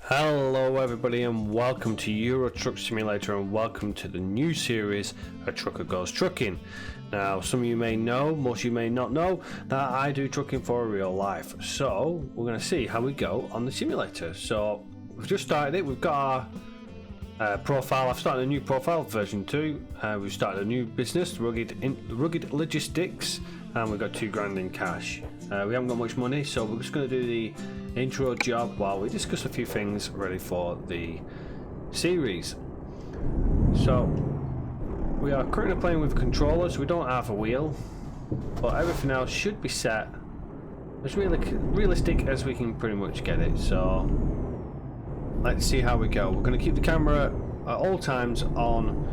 Hello everybody and welcome to Euro Truck Simulator and welcome to the new series A Trucker Goes Trucking. Now some of you may know, most of you may not know that I do trucking for real life. So we're going to see how we go on the simulator. So we've just started it, we've got our profile. I've started a new profile, version 2. We've started a new business, Rugged Logistics, and we've got $2,000 in cash. We haven't got much money, so we're just going to do the intro job while we discuss a few things ready for the series. So we are currently playing with controllers. We don't have a wheel, but everything else should be set as realistic as we can pretty much get it. So let's see how we go. We're going to keep the camera at all times on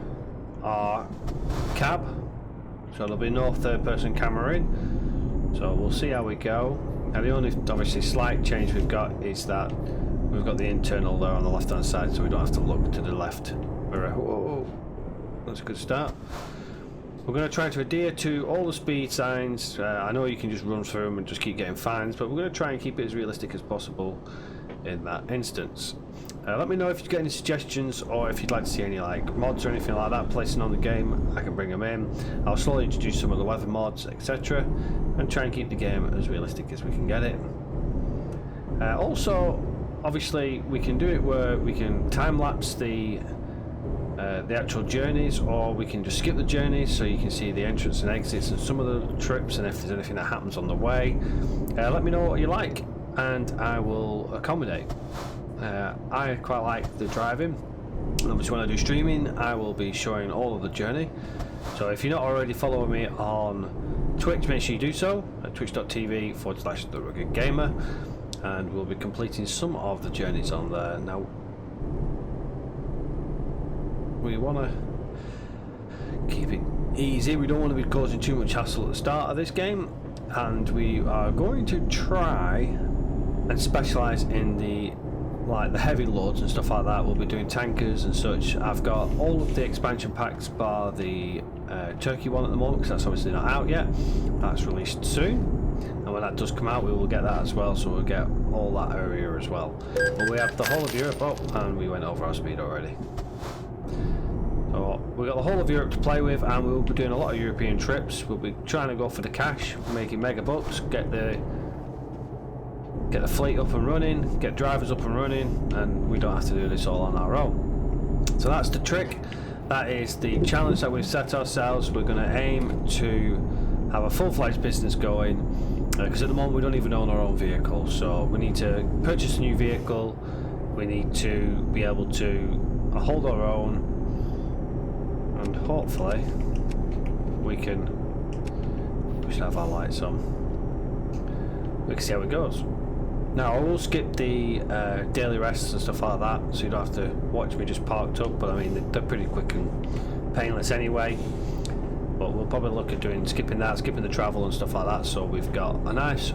our cab, so there'll be no third person camera in. So we'll see how we go. Now the only obviously slight change we've got is that we've got the internal there on the left hand side, so we don't have to look to the left. Whoa, that's a good start. We're going to try to adhere to all the speed signs. I know you can just run through them and just keep getting fines, but we're going to try and keep it as realistic as possible in that instance. Let me know if you get any suggestions or if you'd like to see any like mods or anything like that placing on the game. I can bring them in. I'll slowly introduce some of the weather mods, etc., and try and keep the game as realistic as we can get it. Also, obviously, we can do it where we can time lapse the actual journeys, or we can just skip the journeys so you can see the entrance and exits and some of the trips, and if there's anything that happens on the way. Let me know what you like, and I will accommodate. I quite like the driving, and obviously when I do streaming I will be showing all of the journey. So if you're not already following me on Twitch, make sure you do so at twitch.tv/TheRuggedGamer, and we'll be completing some of the journeys on there. Now we want to keep it easy, we don't want to be causing too much hassle at the start of this game, and we are going to try and specialise in the heavy loads and stuff like that. We'll be doing tankers and such. I've got all of the expansion packs bar the Turkey one at the moment, because that's obviously not out yet. That's released soon, and when that does come out we will get that as well, so we'll get all that area as well. But we have the whole of Europe. Oh, and we went over our speed already. So we've got the whole of Europe to play with, and we'll be doing a lot of European trips. We'll be trying to go for the cash, making mega bucks, get the fleet up and running, get drivers up and running, and we don't have to do this all on our own. So that's the trick. That is the challenge that we've set ourselves. We're going to aim to have a full-fledged business going, because at the moment we don't even own our own vehicle. So we need to purchase a new vehicle. We need to be able to hold our own, and hopefully we should have our lights on. We can see how it goes. Now I will skip the daily rests and stuff like that, so you don't have to watch me just parked up, but I mean they're pretty quick and painless anyway. But we'll probably look at skipping the travel and stuff like that, so we've got a nice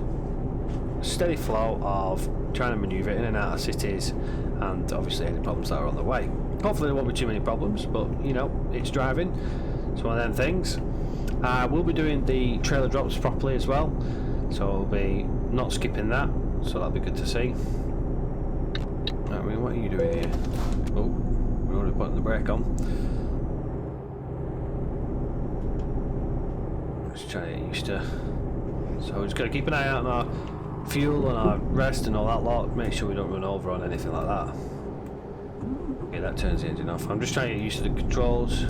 steady flow of trying to manoeuvre in and out of cities, and obviously any problems that are on the way. Hopefully there won't be too many problems, but you know, it's driving, it's one of them things. We'll be doing the trailer drops properly as well, so we'll be not skipping that. So that'll be good to see. I mean, what are you doing here? Oh, we're already putting the brake on. Let's try to get used to. So we're just got to keep an eye out on our fuel and our rest and all that lot. Make sure we don't run over on anything like that. Okay, that turns the engine off. I'm just trying to get used to the controls.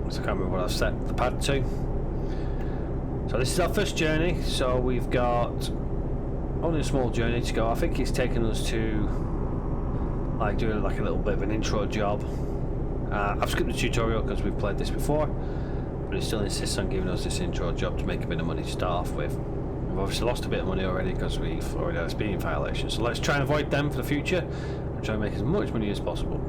So I can't remember what I've set the pad to. So this is our first journey, so we've got only a small journey to go. I think it's taken us to doing like a little bit of an intro job. I've skipped the tutorial because we've played this before, but it still insists on giving us this intro job to make a bit of money to start off with. We've obviously lost a bit of money already because we've already had a speeding violation, so let's try and avoid them for the future and try and make as much money as possible.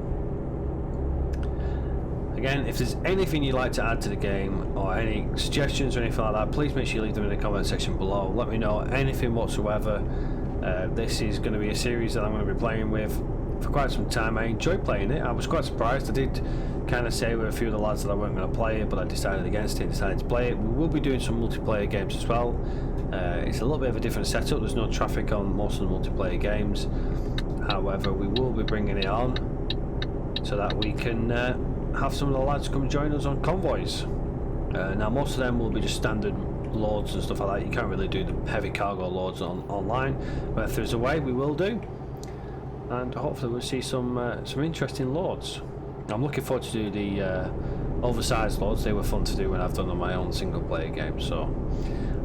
Again, if there's anything you'd like to add to the game or any suggestions or anything like that, please make sure you leave them in the comment section below. Let me know anything whatsoever. This is going to be a series that I'm going to be playing with for quite some time. I enjoyed playing it. I was quite surprised. I did kind of say with a few of the lads that I weren't going to play it, but I decided against it and decided to play it. We will be doing some multiplayer games as well. It's a little bit of a different setup. There's no traffic on most of the multiplayer games. However, we will be bringing it on so that we can have some of the lads come join us on convoys. Now most of them will be just standard loads and stuff like that. You can't really do the heavy cargo loads online, but if there's a way, we will do, and hopefully we'll see some interesting loads. I'm looking forward to do the oversized loads. They were fun to do when I've done on my own single player game, so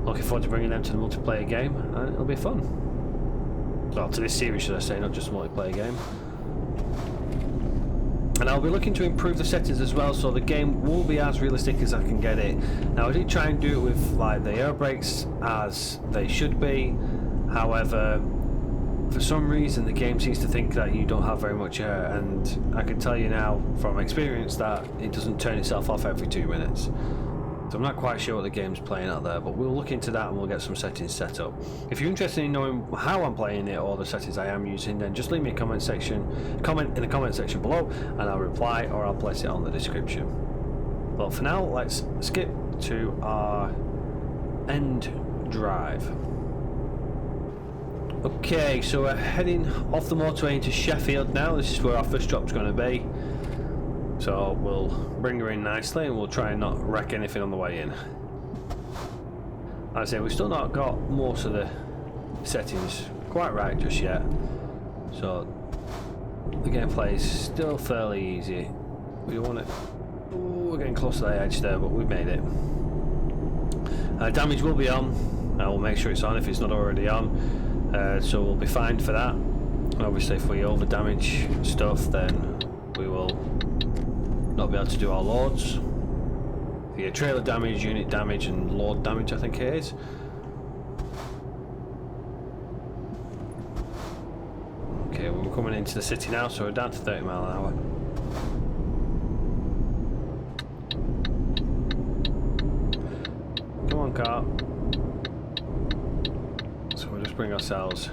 looking forward to bringing them to the multiplayer game, and it'll be fun. Well, to this series, should I say, not just a multiplayer game. And I'll be looking to improve the settings as well, so the game will be as realistic as I can get it. Now, I did try and do it with like the air brakes as they should be. However, for some reason the game seems to think that you don't have very much air, and I can tell you now from experience that it doesn't turn itself off every 2 minutes. So I'm not quite sure what the game's playing out there, but we'll look into that and we'll get some settings set up. If you're interested in knowing how I'm playing it or the settings I am using, then just leave me a comment in the comment section below, and I'll reply, or I'll place it on the description. But for now, let's skip to our end drive. Okay, so we're heading off the motorway into Sheffield now. This is where our first drop's going to be. So we'll bring her in nicely and we'll try and not wreck anything on the way in. As I say, we've still not got most of the settings quite right just yet. So the gameplay is still fairly easy. We want it. Ooh, we're getting close to the edge there, but we've made it. Damage will be on. I will make sure it's on if it's not already on. So we'll be fine for that. And obviously if we over damage stuff, then we will not be able to do our loads. The trailer damage, unit damage and load damage, I think it is. Okay, we're coming into the city now, so we're down to 30 mile an hour. Come on, car. So we'll just bring ourselves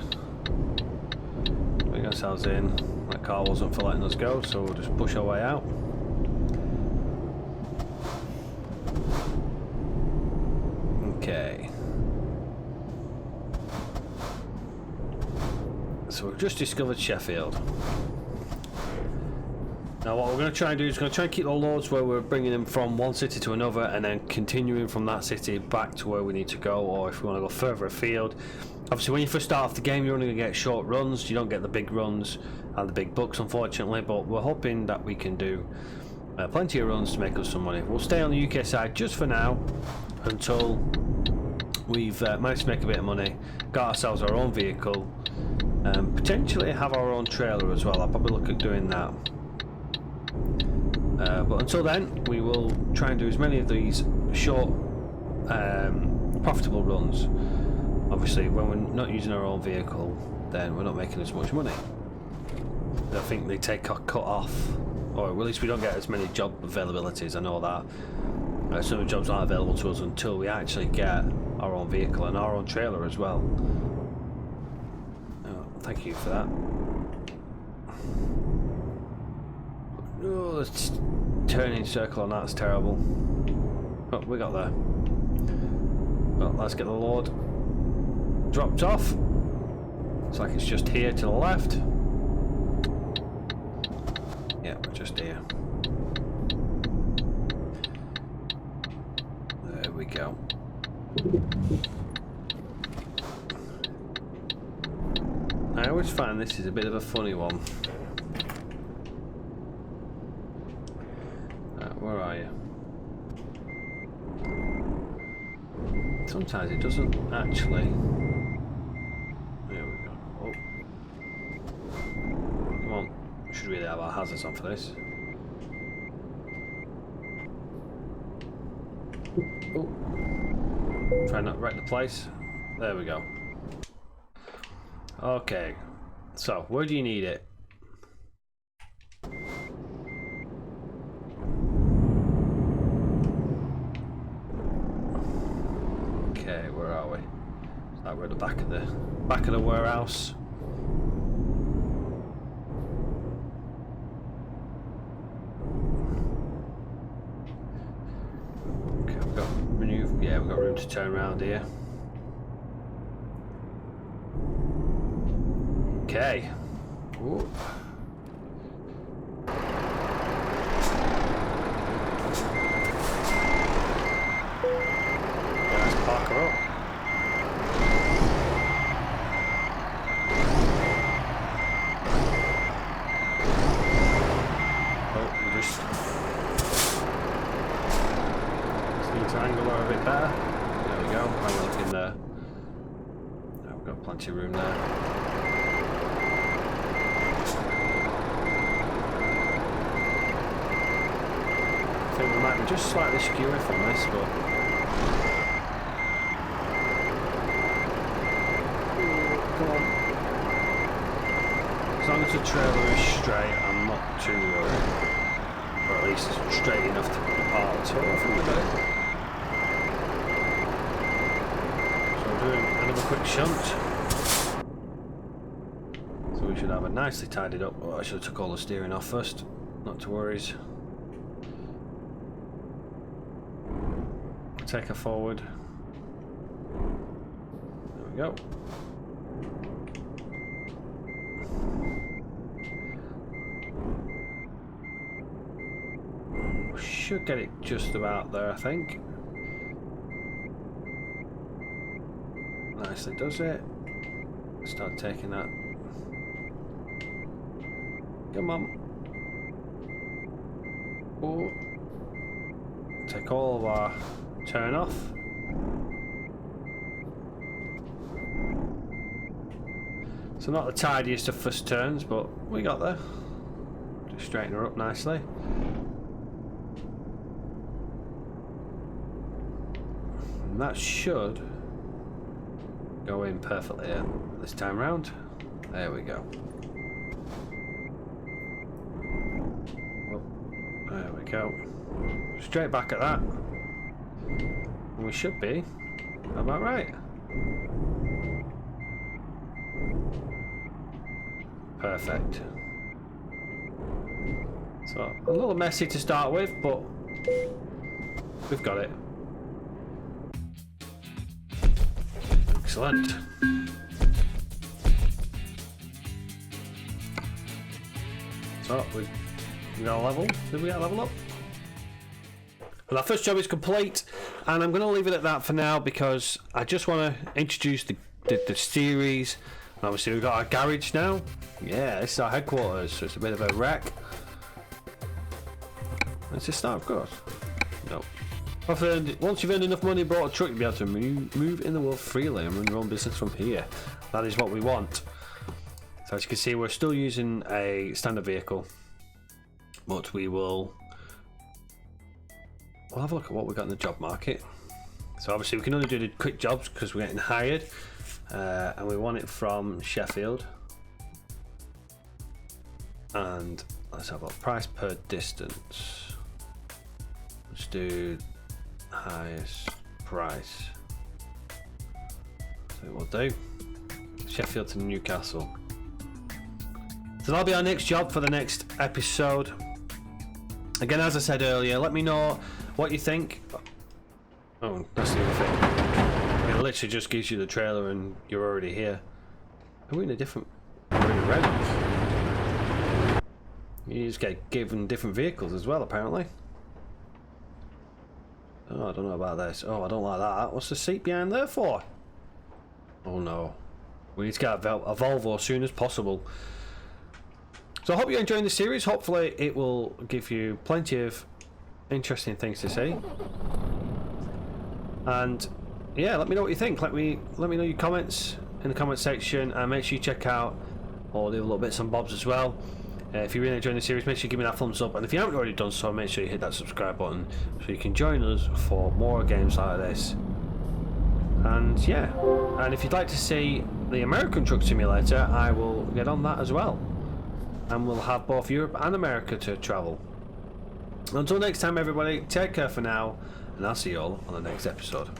in. That car wasn't for letting us go, so we'll just push our way out. Okay. So we've just discovered Sheffield. Now what we're going to try and do is going to try and keep the loads where we're bringing them from one city to another, and then continuing from that city back to where we need to go, or if we want to go further afield. Obviously when you first start off the game, you're only going to get short runs. You don't get the big runs and the big bucks, unfortunately, but we're hoping that we can do plenty of runs to make us some money. We'll stay on the UK side just for now until we've managed to make a bit of money, got ourselves our own vehicle, and potentially have our own trailer as well. I'll probably look at doing that. But until then, we will try and do as many of these short, profitable runs. Obviously, when we're not using our own vehicle, then we're not making as much money. I think they take a cut off, or at least we don't get as many job availabilities. I know that some of the jobs aren't available to us until we actually get our own vehicle and our own trailer as well. Oh, thank you for that. Oh, this turning circle on that's terrible. Oh, we got there. Well, let's get the load dropped off. Looks like it's just here to the left. Yeah, we're just here. There we go. I always find this is a bit of a funny one. Where are you? Sometimes it doesn't actually. There we go. Oh. Come on. We should really have our hazards on for this. Oh. Try not to wreck the place. There we go. Okay. So, where do you need it? Okay, where are we? So we're at the back of the warehouse. Okay, we've got room to turn around here. Okay. Ooh. Let's park her up. Oh, we just need to angle her a bit better. There we go. How are we looking there? Oh, we've got plenty of room there. I think we might be just slightly skew from this, but come on. As long as the trailer is straight, I'm not too worried. Or at least it's straight enough to park. So I think we got it. So we're doing another quick shunt. So we should have it nicely tidied up. Oh, I should have took all the steering off first. Not to worries. Take her forward. There we go. Should get it just about there, I think. Nicely does it. Start taking that. Come on. Oh. Take all of our turn off. So not the tidiest of first turns, but we got there. Just straighten her up nicely. And that should go in perfectly this time round. There we go. Oh, there we go. Straight back at that. And we should be about right. Perfect. So a little messy to start with, but we've got it. Excellent. So we got a level. Did we get a level up? Well, our first job is complete, and I'm going to leave it at that for now because I just want to introduce the series. And obviously we've got our garage now. Yeah, this is our headquarters, so it's a bit of a wreck. Let's just start, of course. No. Once you've earned enough money and bought a truck, you'll be able to move in the world freely and run your own business from here. That is what we want. So as you can see, we're still using a standard vehicle, but we'll have a look at what we got in the job market. So obviously we can only do the quick jobs because we're getting hired, and we want it from Sheffield. And let's have a price per distance. Let's do highest price. So we'll do Sheffield to Newcastle. So that'll be our next job for the next episode. Again, as I said earlier, let me know what you think. Oh, that's the other thing. It literally just gives you the trailer and you're already here. Are we in a different... We're in red. You just get given different vehicles as well, apparently. Oh, I don't know about this. Oh, I don't like that. What's the seat behind there for? Oh no. We need to get a Volvo as soon as possible. So I hope you're enjoying the series. Hopefully it will give you plenty of interesting things to see. And yeah, let me know what you think. Let me know your comments in the comment section, and make sure you check out all the other little bits and bobs as well. If you're really enjoying the series, make sure you give me that thumbs up, and if you haven't already done so, make sure you hit that subscribe button so you can join us for more games like this. And yeah, and if you'd like to see the American Truck Simulator, I will get on that as well, and we'll have both Europe and America to travel. Until next time everybody, take care for now, and I'll see you all on the next episode.